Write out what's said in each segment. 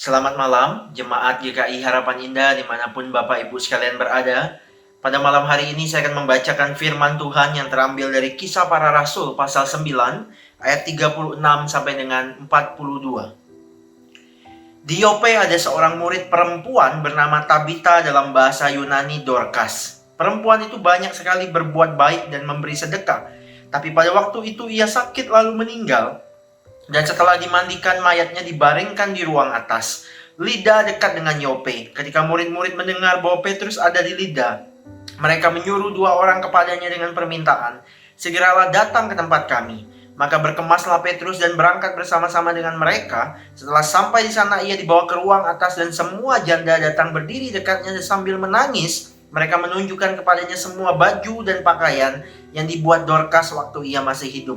Selamat malam, Jemaat GKI Harapan Indah dimanapun Bapak Ibu sekalian berada. Pada malam hari ini saya akan membacakan firman Tuhan yang terambil dari Kisah Para Rasul pasal 9 ayat 36 sampai dengan 42. Di Yope ada seorang murid perempuan bernama Tabita, dalam bahasa Yunani Dorcas. Perempuan itu banyak sekali berbuat baik dan memberi sedekah. Tapi pada waktu itu ia sakit lalu meninggal. Dan setelah dimandikan, mayatnya dibaringkan di ruang atas, Lida dekat dengan Yope. Ketika murid-murid mendengar bahwa Petrus ada di Lida, mereka menyuruh 2 orang kepadanya dengan permintaan, "Segeralah datang ke tempat kami." Maka berkemaslah Petrus dan berangkat bersama-sama dengan mereka. Setelah sampai di sana, ia dibawa ke ruang atas dan semua janda datang berdiri dekatnya sambil menangis. Mereka menunjukkan kepadanya semua baju dan pakaian yang dibuat Dorcas waktu ia masih hidup.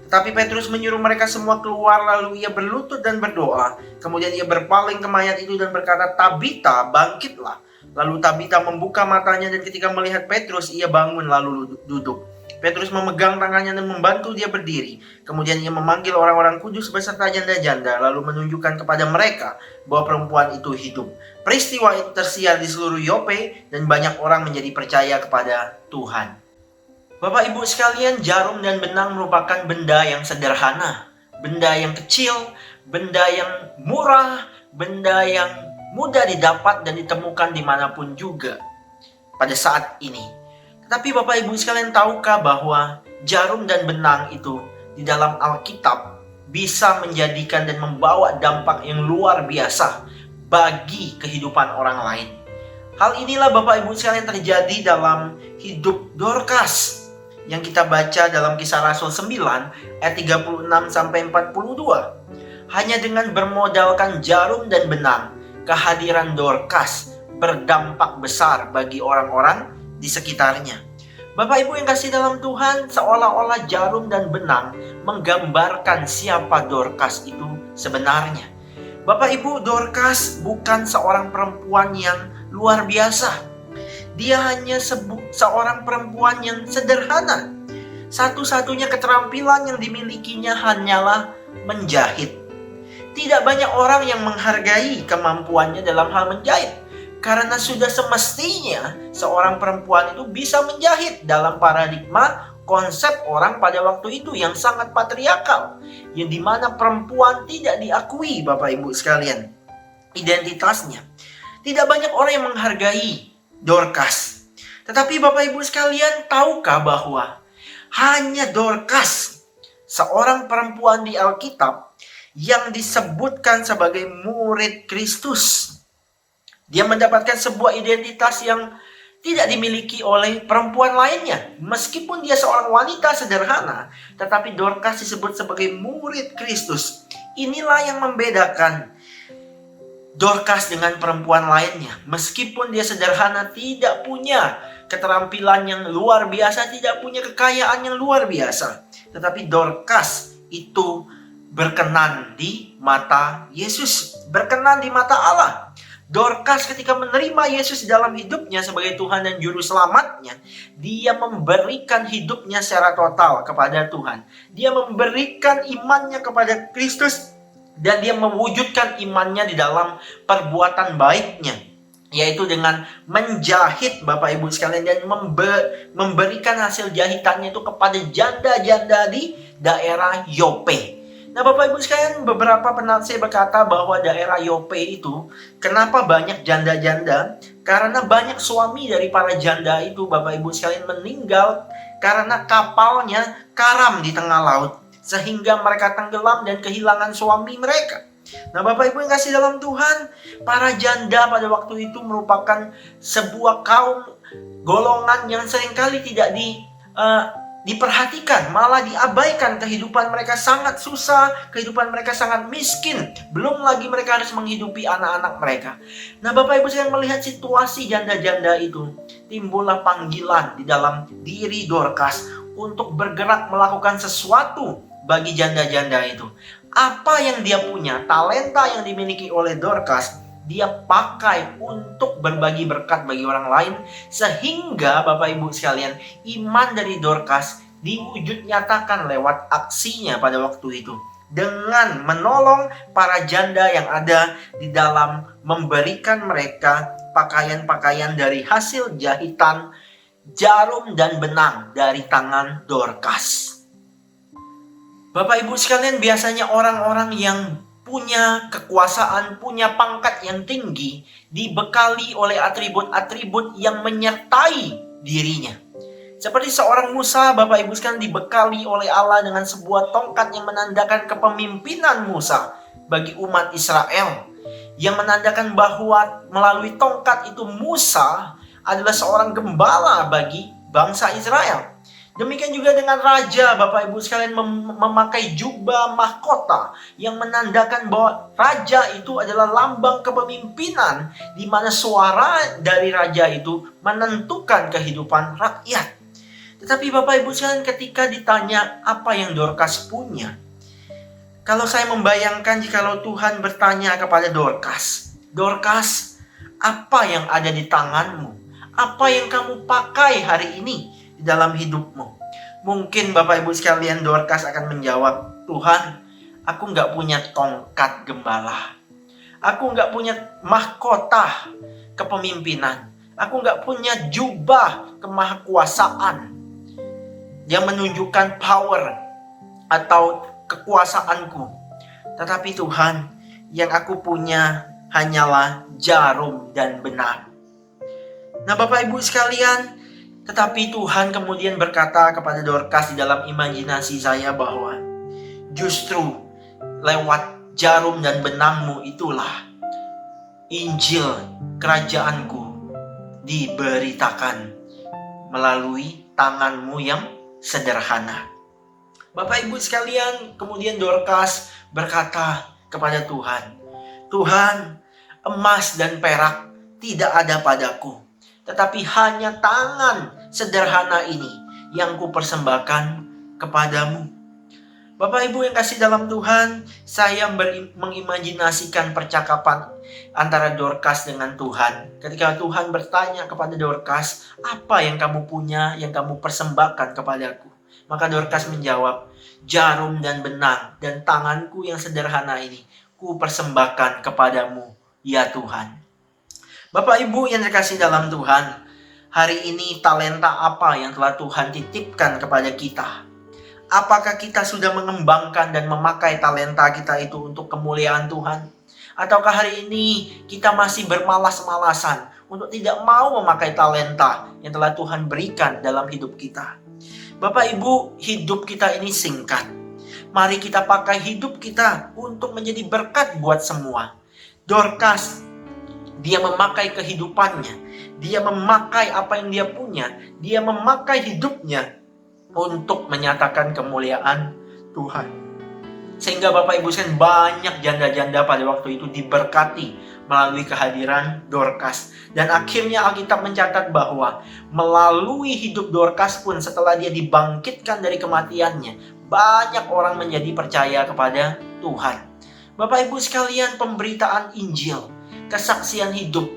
Tetapi Petrus menyuruh mereka semua keluar, lalu ia berlutut dan berdoa. Kemudian ia berpaling ke mayat itu dan berkata, "Tabita, bangkitlah." Lalu Tabita membuka matanya dan ketika melihat Petrus, ia bangun lalu duduk. Petrus memegang tangannya dan membantu dia berdiri. Kemudian ia memanggil orang-orang kudus beserta janda-janda, lalu menunjukkan kepada mereka bahwa perempuan itu hidup. Peristiwa itu tersiar di seluruh Yope dan banyak orang menjadi percaya kepada Tuhan. Bapak Ibu sekalian, jarum dan benang merupakan benda yang sederhana, benda yang kecil, benda yang murah, benda yang mudah didapat dan ditemukan dimanapun juga pada saat ini. Tetapi Bapak Ibu sekalian, tahukah bahwa jarum dan benang itu di dalam Alkitab bisa menjadikan dan membawa dampak yang luar biasa bagi kehidupan orang lain? Hal inilah Bapak Ibu sekalian terjadi dalam hidup Dorcas yang kita baca dalam Kisah Rasul 9 ayat 36 sampai 42. Hanya dengan bermodalkan jarum dan benang, kehadiran Dorcas berdampak besar bagi orang-orang di sekitarnya. Bapak Ibu yang kasih dalam Tuhan, seolah-olah jarum dan benang menggambarkan siapa Dorcas itu sebenarnya. Bapak Ibu, Dorcas bukan seorang perempuan yang luar biasa. Dia hanya seorang perempuan yang sederhana. Satu-satunya keterampilan yang dimilikinya hanyalah menjahit. Tidak banyak orang yang menghargai kemampuannya dalam hal menjahit, karena sudah semestinya seorang perempuan itu bisa menjahit dalam paradigma konsep orang pada waktu itu yang sangat patriarkal, yang dimana perempuan tidak diakui, Bapak Ibu sekalian, identitasnya. Tidak banyak orang yang menghargai Dorcas. Tetapi Bapak Ibu sekalian, tahukah bahwa hanya Dorcas, seorang perempuan di Alkitab yang disebutkan sebagai murid Kristus. Dia mendapatkan sebuah identitas yang tidak dimiliki oleh perempuan lainnya. Meskipun dia seorang wanita sederhana, tetapi Dorcas disebut sebagai murid Kristus. Inilah yang membedakan Dorcas dengan perempuan lainnya. Meskipun dia sederhana, tidak punya keterampilan yang luar biasa, tidak punya kekayaan yang luar biasa, tetapi Dorcas itu berkenan di mata Yesus, berkenan di mata Allah. Dorcas ketika menerima Yesus dalam hidupnya sebagai Tuhan dan Juru Selamatnya, dia memberikan hidupnya secara total kepada Tuhan. Dia memberikan imannya kepada Kristus, dan dia mewujudkan imannya di dalam perbuatan baiknya, yaitu dengan menjahit, Bapak Ibu sekalian, dan memberikan hasil jahitannya itu kepada janda-janda di daerah Yope. Nah, Bapak Ibu sekalian, beberapa penafsir berkata bahwa daerah Yope itu kenapa banyak janda-janda? Karena banyak suami dari para janda itu, Bapak Ibu sekalian, meninggal karena kapalnya karam di tengah laut, sehingga mereka tenggelam dan kehilangan suami mereka. Nah, Bapak Ibu yang kasih dalam Tuhan, para janda pada waktu itu merupakan sebuah kaum golongan yang seringkali tidak diperhatikan, malah diabaikan. Kehidupan mereka sangat susah, kehidupan mereka sangat miskin. Belum lagi mereka harus menghidupi anak-anak mereka. Nah, Bapak Ibu sekalian, melihat situasi janda-janda itu, timbullah panggilan di dalam diri Dorcas untuk bergerak melakukan sesuatu bagi janda-janda itu. Apa yang dia punya, talenta yang dimiliki oleh Dorcas, dia pakai untuk berbagi berkat bagi orang lain, sehingga Bapak Ibu sekalian, iman dari Dorcas diwujud nyatakan lewat aksinya pada waktu itu. dengan menolong para janda yang ada di dalam memberikan mereka pakaian-pakaian dari hasil jahitan jarum dan benang dari tangan Dorcas. Bapak Ibu sekalian, biasanya orang-orang yang punya kekuasaan, punya pangkat yang tinggi, dibekali oleh atribut-atribut yang menyertai dirinya. Seperti seorang Musa, Bapak Ibu sekalian, dibekali oleh Allah dengan sebuah tongkat yang menandakan kepemimpinan Musa bagi umat Israel. Yang menandakan bahwa melalui tongkat itu Musa adalah seorang gembala bagi bangsa Israel. Demikian juga dengan raja, Bapak Ibu sekalian, memakai jubah mahkota yang menandakan bahwa raja itu adalah lambang kepemimpinan, di mana suara dari raja itu menentukan kehidupan rakyat. Tetapi Bapak Ibu sekalian, ketika ditanya apa yang Dorcas punya, kalau saya membayangkan jikalau Tuhan bertanya kepada Dorcas, "Dorcas, apa yang ada di tanganmu? Apa yang kamu pakai hari ini di dalam hidupmu?" Mungkin Bapak Ibu sekalian, Dorcas akan menjawab, "Tuhan, aku nggak punya tongkat gembala. Aku nggak punya mahkota kepemimpinan. Aku nggak punya jubah kemahakuasaan yang menunjukkan power atau kekuasaanku. Tetapi Tuhan, yang aku punya hanyalah jarum dan benang." Nah Bapak Ibu sekalian, tetapi Tuhan kemudian berkata kepada Dorcas di dalam imajinasi saya bahwa justru lewat jarum dan benangmu itulah Injil kerajaanku diberitakan melalui tanganmu yang sederhana. Bapak Ibu sekalian, kemudian Dorcas berkata kepada Tuhan, "Tuhan, emas dan perak tidak ada padaku, tetapi hanya tangan sederhana ini yang kupersembahkan kepadamu." Bapak Ibu yang kasih dalam Tuhan, saya mengimajinasikan percakapan antara Dorcas dengan Tuhan. Ketika Tuhan bertanya kepada Dorcas, "Apa yang kamu punya yang kamu persembahkan kepadaku?" Maka Dorcas menjawab, "Jarum dan benang dan tanganku yang sederhana ini ku persembahkan kepadamu, ya Tuhan." Bapak Ibu yang dikasih dalam Tuhan, hari ini talenta apa yang telah Tuhan titipkan kepada kita? Apakah kita sudah mengembangkan dan memakai talenta kita itu untuk kemuliaan Tuhan? Ataukah hari ini kita masih bermalas-malasan untuk tidak mau memakai talenta yang telah Tuhan berikan dalam hidup kita? Bapak Ibu, hidup kita ini singkat. Mari kita pakai hidup kita untuk menjadi berkat buat semua. Dorcas, dia memakai kehidupannya, dia memakai apa yang dia punya, dia memakai hidupnya untuk menyatakan kemuliaan Tuhan. Sehingga Bapak Ibu sekalian, banyak janda-janda pada waktu itu diberkati melalui kehadiran Dorcas. Dan akhirnya Alkitab mencatat bahwa melalui hidup Dorcas pun setelah dia dibangkitkan dari kematiannya, banyak orang menjadi percaya kepada Tuhan. Bapak Ibu sekalian, pemberitaan Injil, kesaksian hidup,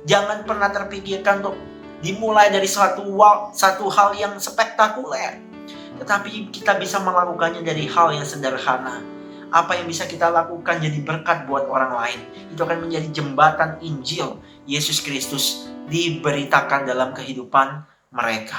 jangan pernah terpikirkan untuk dimulai dari satu hal yang spektakuler. Tetapi kita bisa melakukannya dari hal yang sederhana. Apa yang bisa kita lakukan jadi berkat buat orang lain, itu akan menjadi jembatan Injil Yesus Kristus diberitakan dalam kehidupan mereka.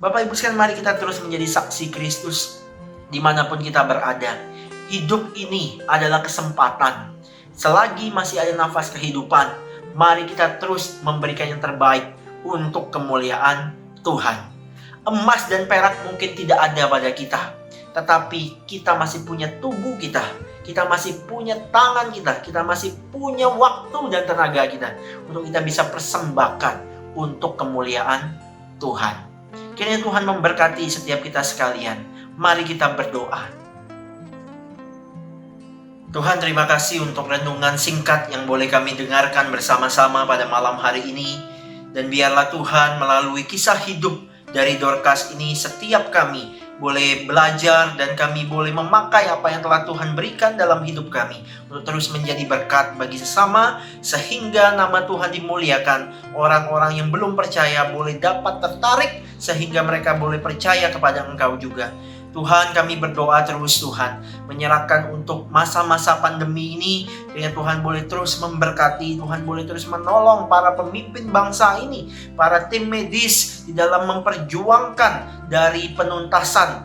Bapak Ibu sekalian, mari kita terus menjadi saksi Kristus dimanapun kita berada. Hidup ini adalah kesempatan. Selagi masih ada nafas kehidupan, mari kita terus memberikan yang terbaik untuk kemuliaan Tuhan. Emas dan perak mungkin tidak ada pada kita, tetapi kita masih punya tubuh kita, kita masih punya tangan kita masih punya waktu dan tenaga kita untuk kita bisa persembahkan untuk kemuliaan Tuhan. Kiranya Tuhan memberkati setiap kita sekalian. Mari kita berdoa. Tuhan, terima kasih untuk renungan singkat yang boleh kami dengarkan bersama-sama pada malam hari ini. Dan biarlah Tuhan melalui kisah hidup dari Dorcas ini, setiap kami boleh belajar dan kami boleh memakai apa yang telah Tuhan berikan dalam hidup kami untuk terus menjadi berkat bagi sesama, sehingga nama Tuhan dimuliakan. Orang-orang yang belum percaya boleh dapat tertarik sehingga mereka boleh percaya kepada Engkau juga. Tuhan, kami berdoa terus Tuhan, menyerahkan untuk masa-masa pandemi ini, ya Tuhan boleh terus memberkati, Tuhan boleh terus menolong para pemimpin bangsa ini, para tim medis di dalam memperjuangkan dari penuntasan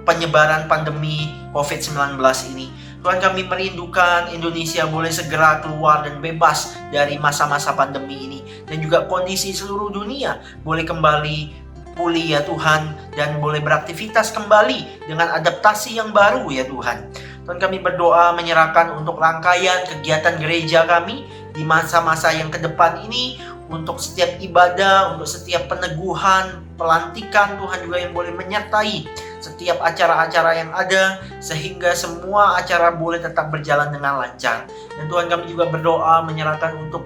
penyebaran pandemi COVID-19 ini. Tuhan, kami merindukan Indonesia boleh segera keluar dan bebas dari masa-masa pandemi ini, dan juga kondisi seluruh dunia boleh kembali pulih ya Tuhan, dan boleh beraktivitas kembali dengan adaptasi yang baru ya Tuhan. Tuhan, kami berdoa menyerahkan untuk rangkaian kegiatan gereja kami di masa-masa yang ke depan ini, untuk setiap ibadah, untuk setiap peneguhan, pelantikan, Tuhan juga yang boleh menyertai setiap acara-acara yang ada, sehingga semua acara boleh tetap berjalan dengan lancar. Dan Tuhan, kami juga berdoa menyerahkan untuk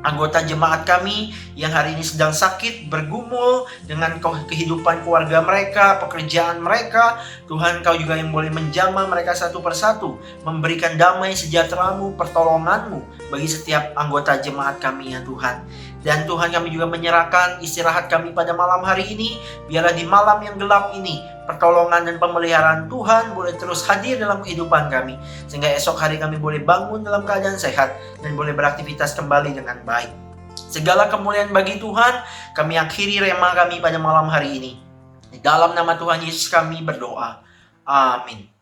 anggota jemaat kami yang hari ini sedang sakit, bergumul dengan kehidupan keluarga mereka, pekerjaan mereka. Tuhan, Kau juga yang boleh menjamah mereka satu persatu, memberikan damai sejahtera-Mu, pertolongan-Mu bagi setiap anggota jemaat kami ya Tuhan. Dan Tuhan, kami juga menyerahkan istirahat kami pada malam hari ini. Biarlah di malam yang gelap ini, pertolongan dan pemeliharaan Tuhan boleh terus hadir dalam kehidupan kami, sehingga esok hari kami boleh bangun dalam keadaan sehat dan boleh beraktivitas kembali dengan baik. Segala kemuliaan bagi Tuhan. Kami akhiri rema kami pada malam hari ini. Di dalam nama Tuhan Yesus kami berdoa. Amin.